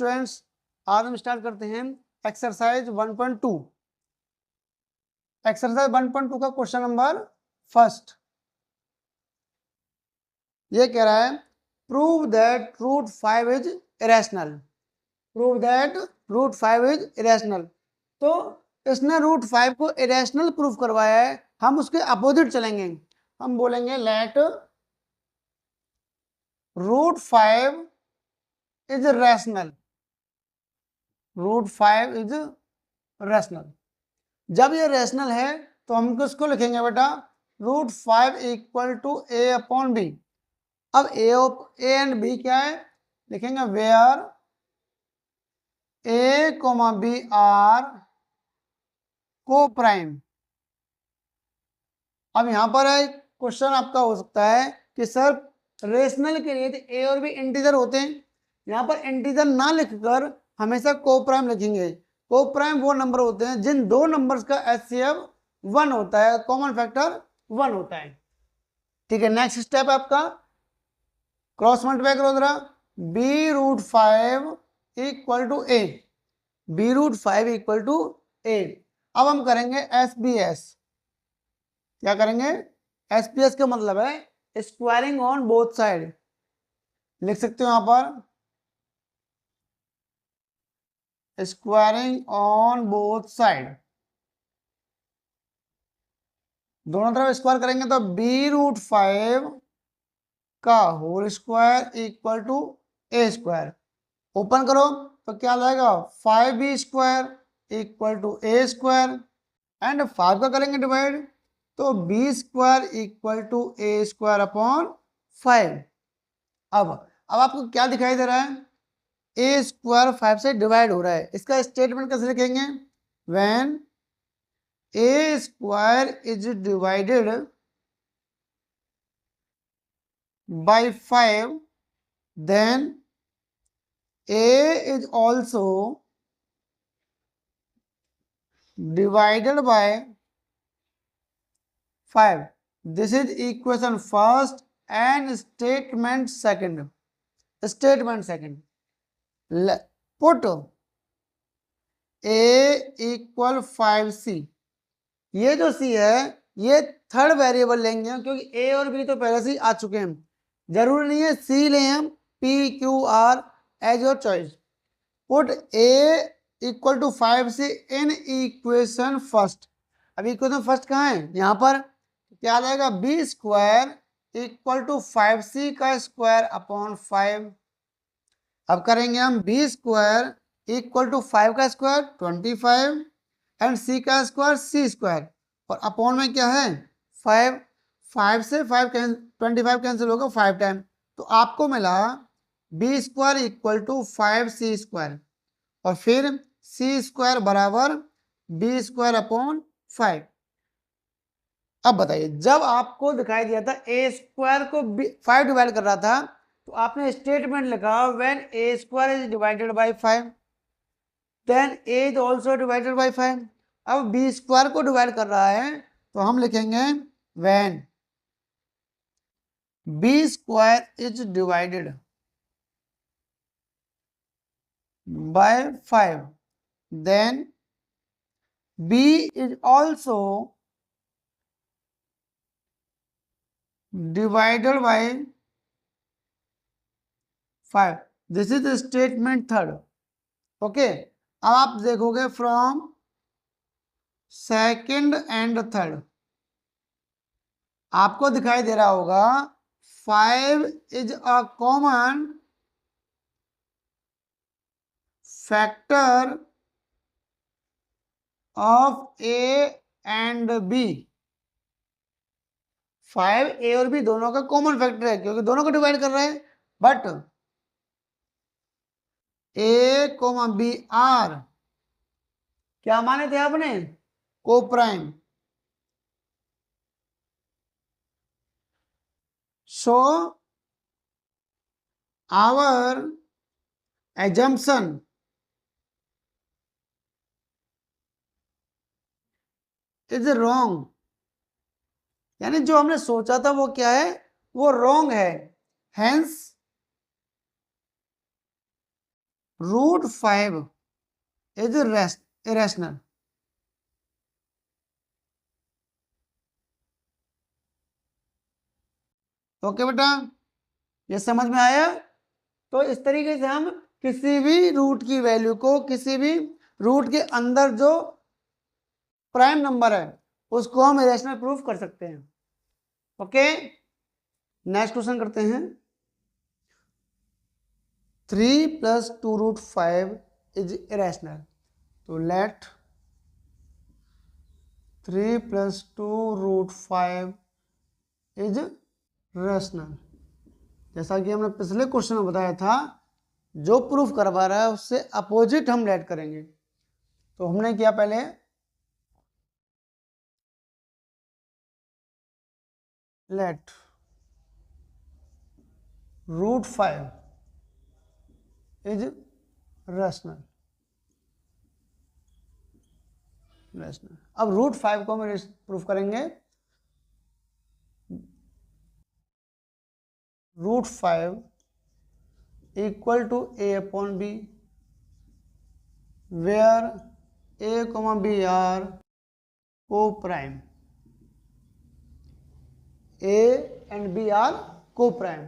Students, आज हम start करते हैं एक्सरसाइज 1.2। एक्सरसाइज 1.2 का क्वेश्चन नंबर फर्स्ट ये कह रहा है prove that root 5 is irrational. Prove that root 5 is irrational. तो इसने रूट 5 को इरेशनल प्रूव करवाया है, हम उसके अपोजिट चलेंगे। हम बोलेंगे let root 5 is rational. Root 5 is rational. जब ये रैशनल है तो हम किसको लिखेंगे बेटा, root 5 equal to a upon b. अब ए एंड बी क्या है, लिखेंगे where a comma b are coprime. अब यहां पर एक क्वेश्चन आपका हो सकता है कि सर रेशनल के लिए तो ए और बी इंटीजर होते हैं, यहाँ पर इंटीजर ना लिखकर हमेशा को प्राइम लिखेंगे। को प्राइम वो नंबर होते हैं जिन दो नंबर्स का एचसीएफ 1 होता है, कॉमन फैक्टर 1 होता है। ठीक है, नेक्स्ट स्टेप आपका क्रॉस मल्टीप्लाई करो जरा, b root 5 equal to a. B root 5 equal to a. अब हम करेंगे एस बी एस। क्या करेंगे, एस बी एस का मतलब है स्क्वायरिंग ऑन बोथ साइड। लिख सकते हो यहां पर स्क्वायरिंग ऑन बोथ साइड। दोनों तरफ स्क्वायर करेंगे तो बी रूट 5 का whole square equal to a square. Open करो तो क्या जाएगा, 5b square equal to a square. And 5 का करेंगे डिवाइड तो b square equal to a square upon 5। अब आपको क्या दिखाई दे रहा है, ए स्क्वायर 5 से डिवाइड हो रहा है। इसका स्टेटमेंट कैसे लिखेंगे, when a square is divided by 5 then a is also divided by 5. This is equation first and statement second. Statement second. Put a equal 5c. ये जो c है ये थर्ड वेरिएबल लेंगे क्योंकि a और b तो पहले से ही आ चुके हैं। जरूरी नहीं है c लें हम, p q r as your choice. Put a equal to 5 से इन इक्वेशन फर्स्ट। अब इक्वेशन फर्स्ट कहाँ है, यहाँ पर क्या आ जाएगा, B square equal to 5c का स्क्वायर अपॉन 5। अब करेंगे हम बी स्क्वायर इक्वल टू 5 का स्क्वायर 25 एंड c का स्क्वायर c स्क्वायर, और अपॉन में क्या है 5। 5 से 25 कैंसिल होगा 5 टाइम, तो आपको मिला b square equal to 5c square, और फिर सी स्क्वायर बराबर बी स्क्वायर अपॉन 5। अब बताइए, जब आपको दिखाई दिया था ए स्क्वायर को 5 डिवाइड कर रहा था तो आपने स्टेटमेंट लिखा when a square is divided by 5 then a is also divided by 5। अब बी स्क्वायर को डिवाइड कर रहा है तो हम लिखेंगे when b square is divided by 5 then b is also divided by 5. This is the statement third. Okay, अब आप देखोगे फ्रॉम सेकंड एंड थर्ड आपको दिखाई दे रहा होगा 5 is a common factor of a and b. 5 a और b दोनों का कॉमन फैक्टर है क्योंकि दोनों को डिवाइड कर रहे हैं, but a comma b are क्या माने थे आपने, coprime. So our assumption is wrong. यानी जो हमने सोचा था वो क्या है, वो रॉन्ग है। Hence root 5 is irrational. Okay बेटा, ये समझ में आया? तो इस तरीके से हम किसी भी रूट की वैल्यू को, किसी भी रूट के अंदर जो प्राइम नंबर है उसको हम इरेशनल प्रूफ कर सकते हैं। ओके, नेक्स्ट क्वेश्चन करते हैं। 3 + 2√5 इज इरेशनल। तो लेट 3 + 2√5 इज रेशनल। जैसा कि हमने पिछले क्वेश्चन में बताया था, जो प्रूफ करवा रहा है उससे अपोजिट हम लेट करेंगे। तो हमने किया पहले लेट √5 इज रेशनल। अब √5 को हम प्रूफ करेंगे। √5 equal to a/b, where a, b are co-prime. A and B are co-prime.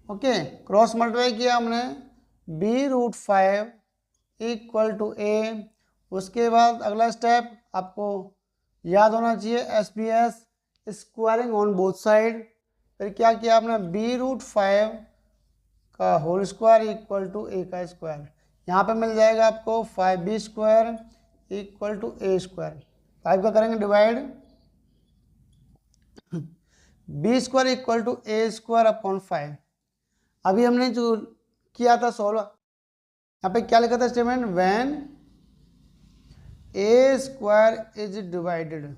Okay, cross multiply किया हमने, b√5 इक्वल टू a। उसके बाद अगला स्टेप आपको याद होना चाहिए, SBS, squaring on both side. फिर क्या किया आपने, b√5 का whole square equal to a का स्क्वायर। यहाँ पे मिल जाएगा आपको 5b² इक्वल टू a²। 5 का करेंगे divide, b² equal to a²/5। अभी हमने जो किया था सॉल्व, यहाँ पे क्या लिखा था statement, when a² is divided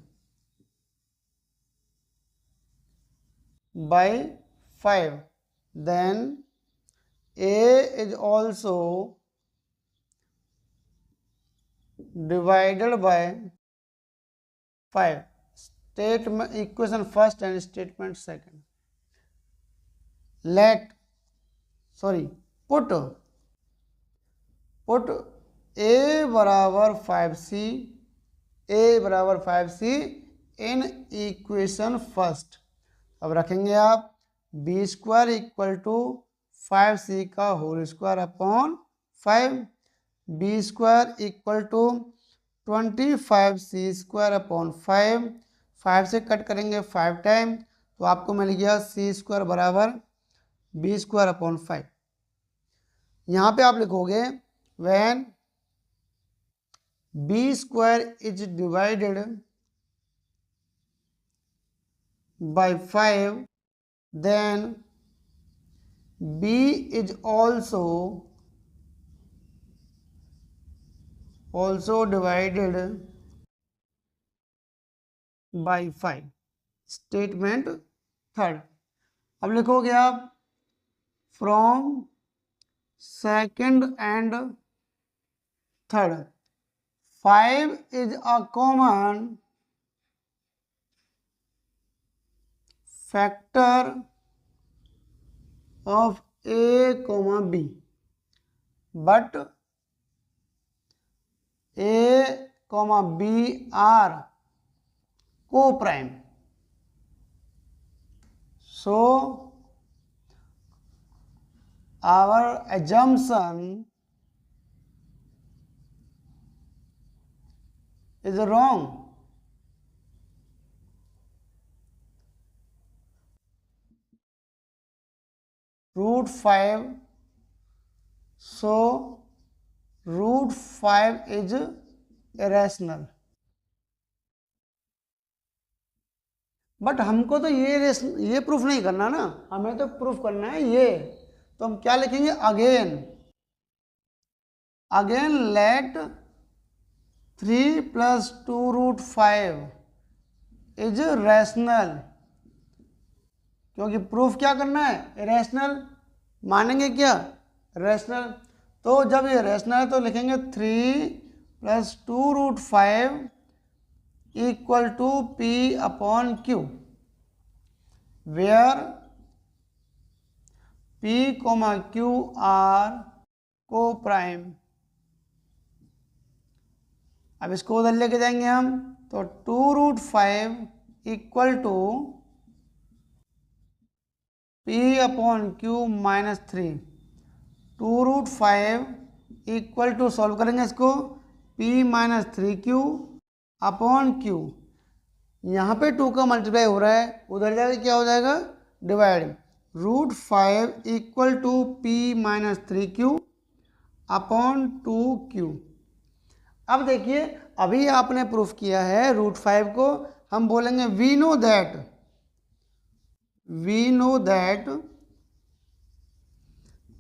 by 5, then a is also divided by 5. Statement equation first and statement second. Put a बराबर 5c, a बराबर 5c इन इक्वेशन फर्स्ट। अब रखेंगे आप b² इक्वल टू 5c का whole square upon 5, b² equal to 25c² upon 5। 5 से cut करेंगे 5 time, तो आपको मिल गया c² बराबर b²/5। यहाँ पे आप लिखोगे when b² is divided by 5, then b is also divided by 5। Statement third. अब लिखोगे आप from second and third, 5 is a common factor of a, b, but a, b are co-prime. So our assumption is wrong. √5, so √5 is irrational। But हमको तो ये proof नहीं करना ना, हमें तो प्रूफ करना है ये। तो हम क्या लिखेंगे, अगेन लेट 3 + 2√5 इज रैशनल। क्योंकि प्रूफ क्या करना है, रैशनल मानेंगे, क्या रैशनल। तो जब ये रैशनल है तो लिखेंगे 3 + 2√5 equal to p/q, where p, q are coprime. अब इसको उधर लेके जाएंगे हम, तो 2√5 equal to P/Q-3। 2√5 equal to, solve करेंगे इसको, P-3Q/Q। यहाँ पे 2 का मल्टीप्लाई हो रहा है, उधर जाके क्या हो जाएगा, डिवाइड। √5 equal to P-3Q/2Q। अब देखिए, अभी आपने प्रूफ किया है √5 को, हम बोलेंगे we know that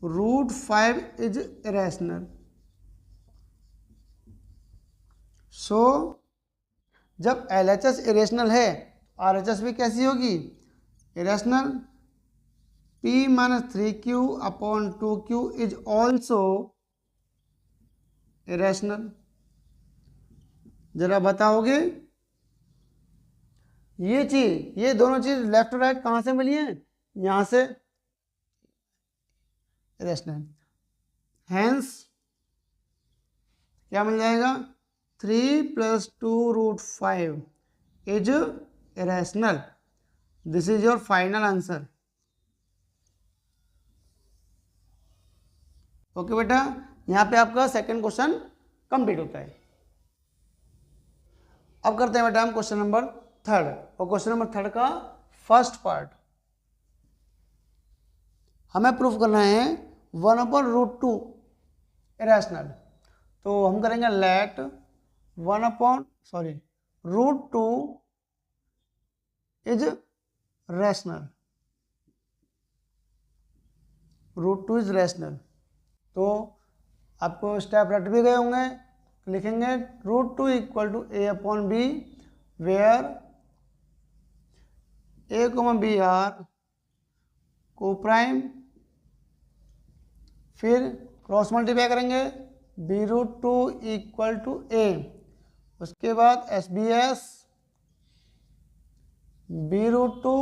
√5 is irrational. So जब LHS इरेशनल है, RHS भी कैसी होगी, irrational. P-3Q/2Q is also irrational. जरा बताओगे, ये दोनों चीज लेफ्ट और राइट कहां से मिली है, यहां से, इरेशनल। हैंस क्या मिल जाएगा, 3 + 2√5 is irrational. This is your final answer. Okay बेटा, यहाँ पे आपका सेकंड क्वेश्चन कंप्लीट होता है। अब करते हैं बेटा हम क्वेश्चन नंबर 3, और क्वेश्चन नंबर 3 का फर्स्ट पार्ट हमें प्रूफ करना है 1/√2 इरेशनल। तो हम करेंगे let √2 is rational. √2 is rational. तो आपको स्टेप रट भी गए होंगे, लिखेंगे √2 equal to A/B, where A, B are coprime. फिर क्रॉस मल्टीप्लाई करेंगे, B√2 इक्वल टू A। उसके बाद SBS B√2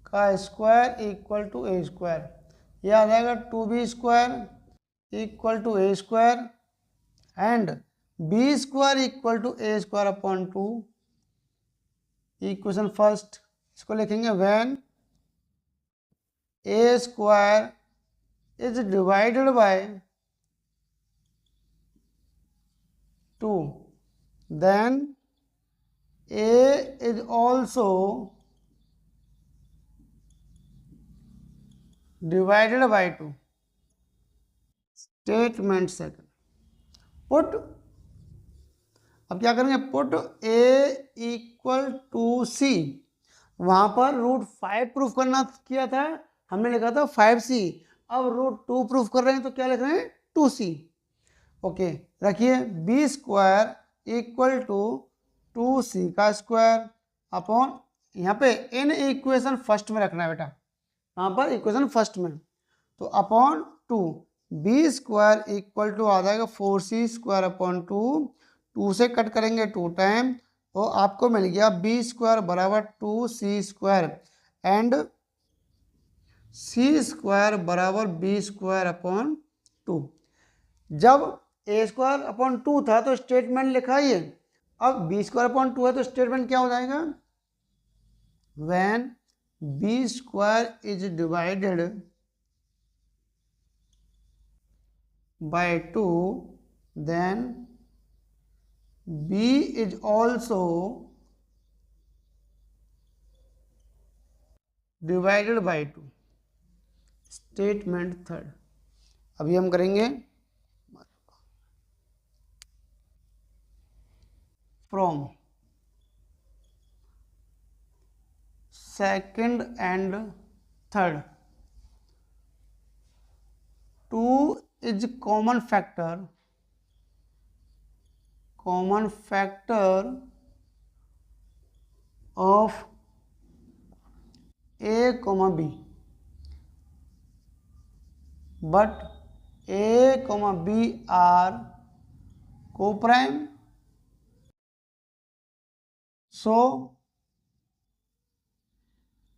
का square equal to A square. यह आ जाएगा 2B² equal to A square and B² equal to A square upon 2। Equation first, इसको लिखेंगे when A square is divided by 2, then A is also divided by 2। Statement second, put, अब क्या करेंगे, put A equal to C। वहां पर √5 proof करना किया था, हमने लिखा था 5C। अब √2 प्रूफ कर रहे हैं, तो क्या लिख रहे हैं, 2C। ओके, रखिए B² इक्वल टू 2C का स्क्वायर अपॉन, यहाँ पे इन इक्वेशन फर्स्ट में रखना है बेटा, यहाँ पर इक्वेशन फर्स्ट में, तो अपॉन 2। B² इक्वल टू आ जाएगा 4C² अपॉन 2। 2 से कट करेंगे 2 टाइम, तो आपको मिल गया B² बराबर 2C² एंड C² बराबर B² अपॉन 2। जब A² अपॉन 2 था तो स्टेटमेंट लिखा ही है, अब B² अपॉन 2 है तो स्टेटमेंट क्या हो जाएगा, when B² is divided by 2 then B is also divided by 2। Statement third, अभी हम करेंगे from second and third. 2 is common factor of A, B, but A, B are co-prime, so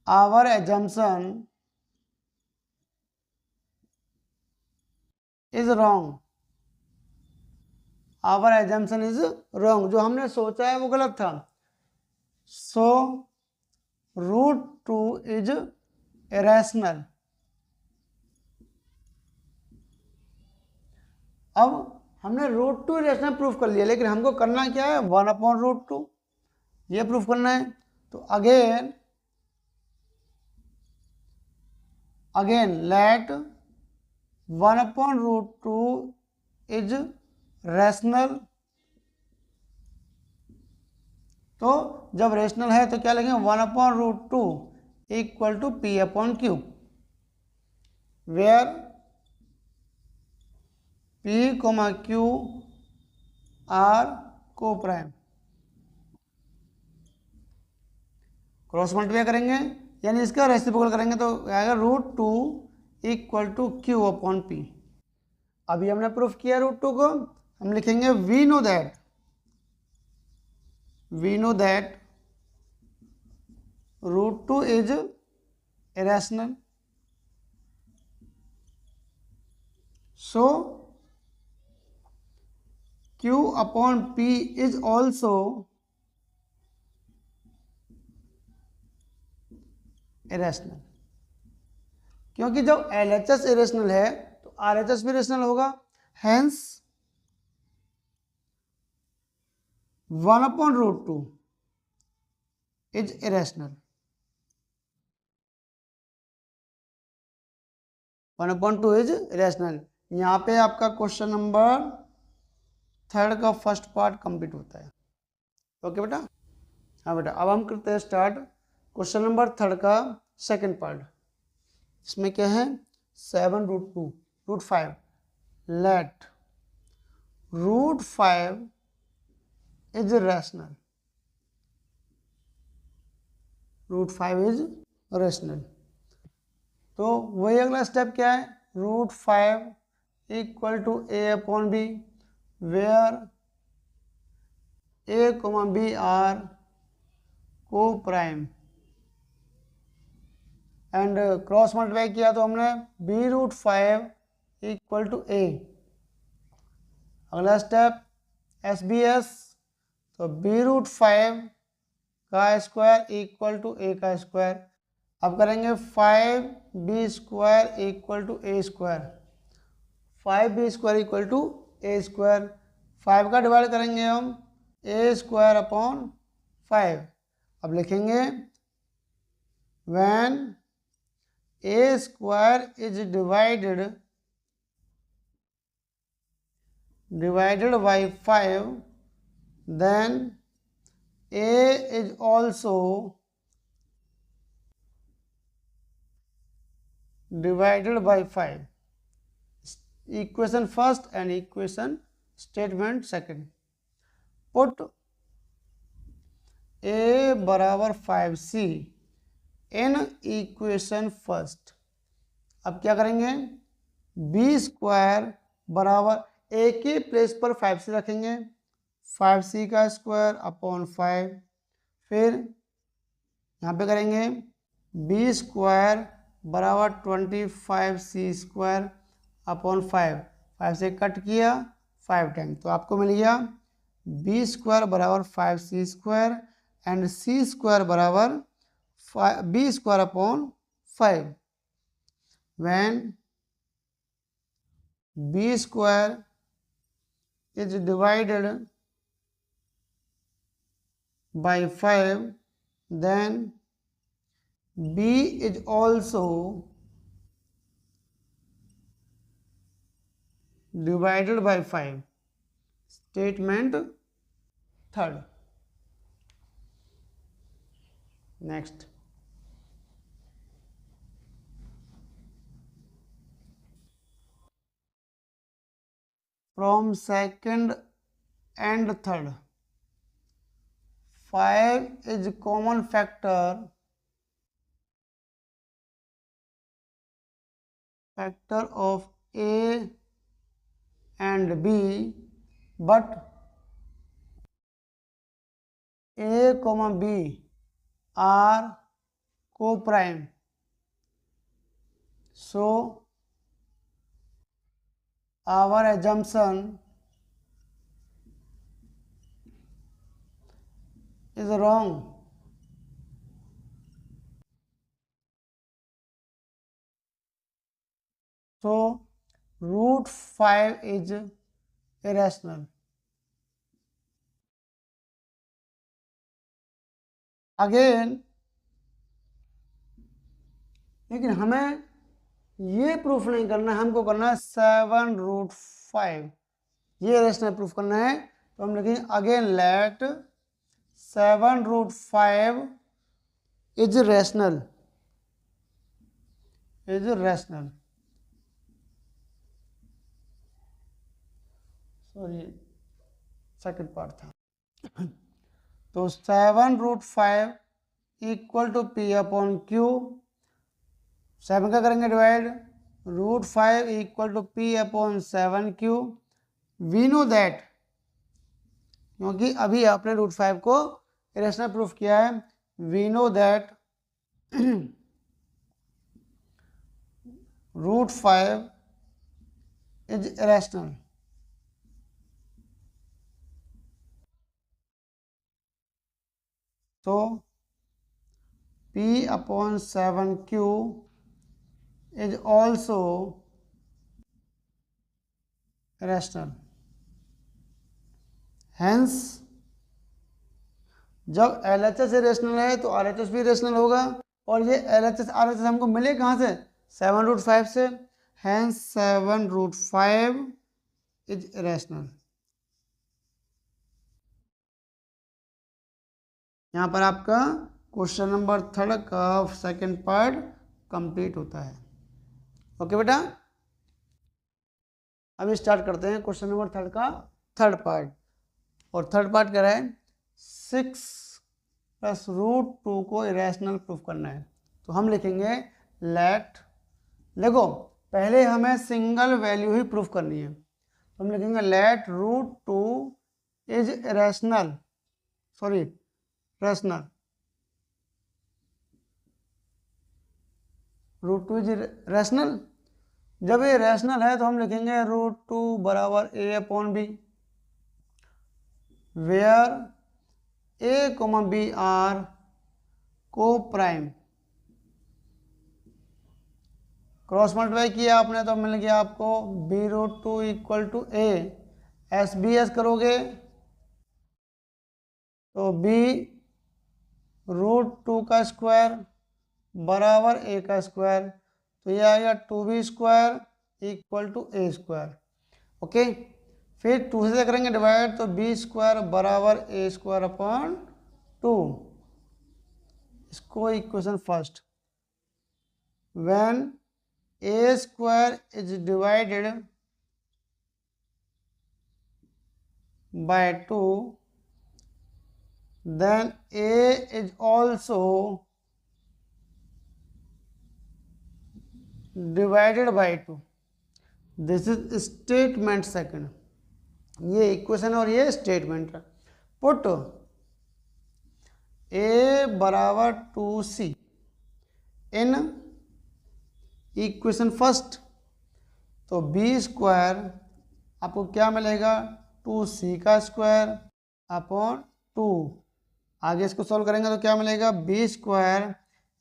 our assumption is wrong, our assumption is wrong, जो हमने सोचा है वो गलत था। So root 2 is irrational. अब हमने रूट 2 इरेशनल प्रूफ कर लिया, लेकिन हमको करना क्या है, 1/√2 ये प्रूफ करना है। तो अगेन लेट 1/√2 इज रैशनल। तो जब रेशनल है तो क्या लिखेंगे, 1/√2 equal to P/Q, where P, Q are coprime. Cross multiply करेंगे यानी इसका रेसिप्रोकल करेंगे तो आएगा √2 इक्वल टू Q/P। अभी हमने प्रूफ किया √2 को, हम लिखेंगे we know that √2 is irrational. So Q/P is also irrational, क्योंकि जब LHS इरेशनल है तो RHS भी इरेशनल होगा। Hence 1/√2 is irrational. 1/2 is irrational. यहाँ पे आपका क्वेश्चन नंबर 3 का फर्स्ट पार्ट कंप्लीट होता है। ओके बेटा, हाँ बेटा, अब हम करते हैं स्टार्ट क्वेश्चन नंबर 3 का सेकंड पार्ट। इसमें क्या है, 7√2 let √5 is rational. √5 is rational. तो वही अगला स्टेप क्या है, √5 equal to A/B, where A, B are coprime, and cross multiply किया तो हमने B√5 इक्वल टू A। अगला स्टेप SBS, तो B√5 का स्क्वायर इक्वल टू A का स्क्वायर। अब करेंगे 5B² equal to A square, 5B² equal to A square. 5 का डिवाइड करेंगे हम A²/5। अब लिखेंगे when A² is divided by 5, then A is also divided by 5। Equation first and equation statement second. Put A बराबर 5C इन equation first. अब क्या करेंगे, B² बराबर A के प्लेस पर 5C रखेंगे, 5C का स्क्वायर अपॉन 5। फिर यहाँ पे करेंगे B² बराबर 25C² अपॉन 5, 5 से कट किया 5 टाइम, तो आपको मिल गया B² बराबर 5C² एंड C² बराबर B² upon 5। when B² is divided by 5, then B is also divided by 5। Statement third. Next, from second and third 5 is common factor of A and B, but A, B are co-prime. So our assumption is wrong. So root 5 is irrational. Again, लेकिन हमें ये proof नहीं करना है, हमको करना है 7√5, ये रेशनल प्रूफ करना है। तो हम लिखेंगे again let 7√5 is rational, sorry second part था। तो 7√5 equal to P upon Q, 7 का करेंगे divide, √5 equal to P upon 7Q। We know that, क्योंकि अभी आपने √5 को इरेशनल प्रूफ किया है, we know that √5 is irrational. तो P upon 7Q is also rational. Hence, जब LHS रेशनल है तो RHS भी रेशनल होगा, और ये LHS RHS हमको मिले कहाँ से? 7√5 से। Hence 7√5 is irrational। यहाँ पर आपका क्वेश्चन नंबर 3 का सेकंड पार्ट कंप्लीट होता है। ओके बेटा, अभी स्टार्ट करते हैं क्वेश्चन नंबर 3 का थर्ड पार्ट। और थर्ड पार्ट कह रहा है 6 + √2 को इरेशनल प्रूफ करना है। तो हम लिखेंगे लेट, देखो पहले हमें सिंगल वैल्यू ही प्रूफ करनी है, तो हम लिखेंगे let √2 is irrational, sorry rational, √2 is rational. जब ये रैशनल है तो हम लिखेंगे √2 बराबर a/b, where a, b are coprime. Cross multiply किया आपने तो मिल गया आपको b√2 equal to a, SBS करोगे तो b√2 का स्क्वायर बराबर a का स्क्वायर, तो ये आएगा 2b² equal to a²। Okay, फिर 2 से करेंगे डिवाइड तो b² बराबर a² अपॉन 2। इसको equation first, when a² is divided by 2 then a is also divided by 2। This is statement second, ये इक्वेशन और ये स्टेटमेंट है। पुट a बराबर 2c इन इक्वेशन फर्स्ट, तो b² आपको क्या मिलेगा 2c का स्क्वायर अपॉन 2। आगे इसको सॉल्व करेंगे तो क्या मिलेगा b²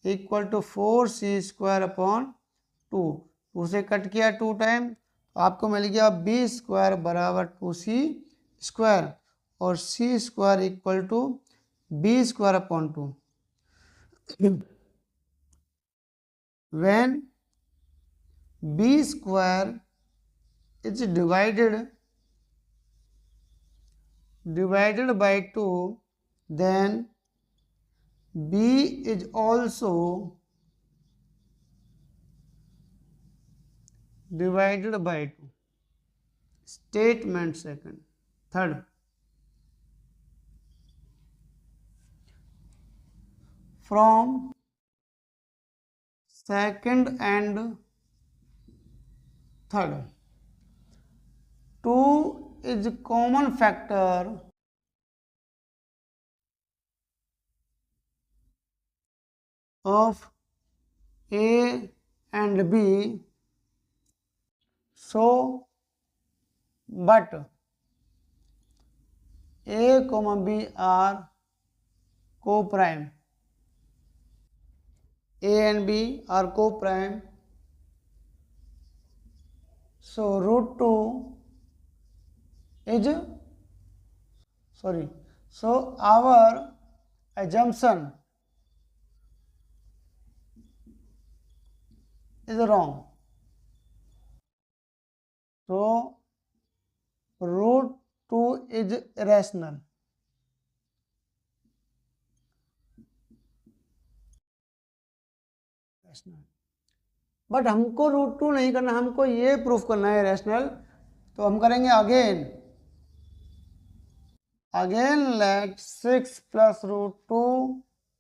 equal to 4c² upon 2। 2 से कट किया 2 टाइम, तो आपको मिल गया b² बराबर 2c² और c² equal to b² upon 2। when b² is divided by 2 then b is also divided by 2। Statement second. Third, from second and third 2 is common factor of a and b, so but a comma b are coprime, a and b are coprime, so root 2 is, sorry, so our assumption is wrong. So root 2 is irrational. But हमको root 2 नहीं करना, हमको ये proof करना है rational. तो हम करेंगे again let 6 plus root 2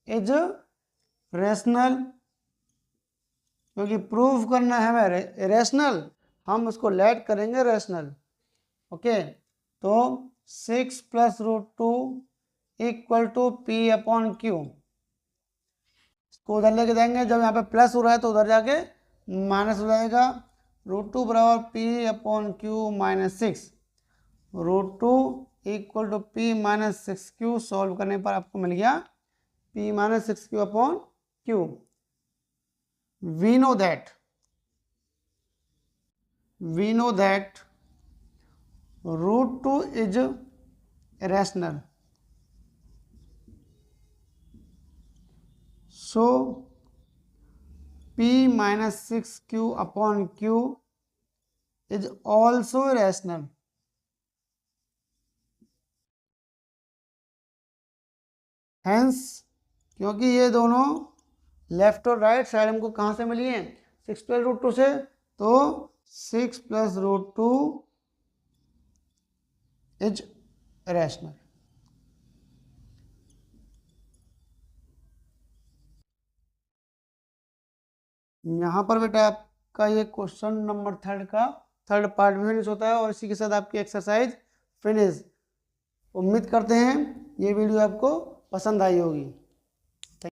is rational, क्योंकि प्रूफ करना है हमें रैशनल, हम उसको लेट करेंगे रैशनल। ओके, तो 6 plus root 2 equal to P upon Q, इसको उधर लेके जाएंगे, जब यहाँ पे प्लस हो रहा है तो उधर जाके माइनस हो जाएगा। रूट 2 बराबर P upon Q minus 6, root 2 equal to P minus 6 Q, solve करने पर आपको मिल गया P minus 6 Q upon Q. We know that root 2 is irrational, so p minus 6q upon q is also irrational. Hence, क्योंकि ये दोनों left और right side हमको कहाँ से मिली है, 6 प्लस रूट 2 से, तो 6 प्लस रूट 2 इज irrational. यहाँ पर बेटा आपका ये क्वेश्चन नंबर 3 का थर्ड पार्ट भी फिनिश होता है और इसी के साथ आपकी एक्सरसाइज फिनिश। उम्मीद करते हैं ये वीडियो आपको पसंद आई होगी।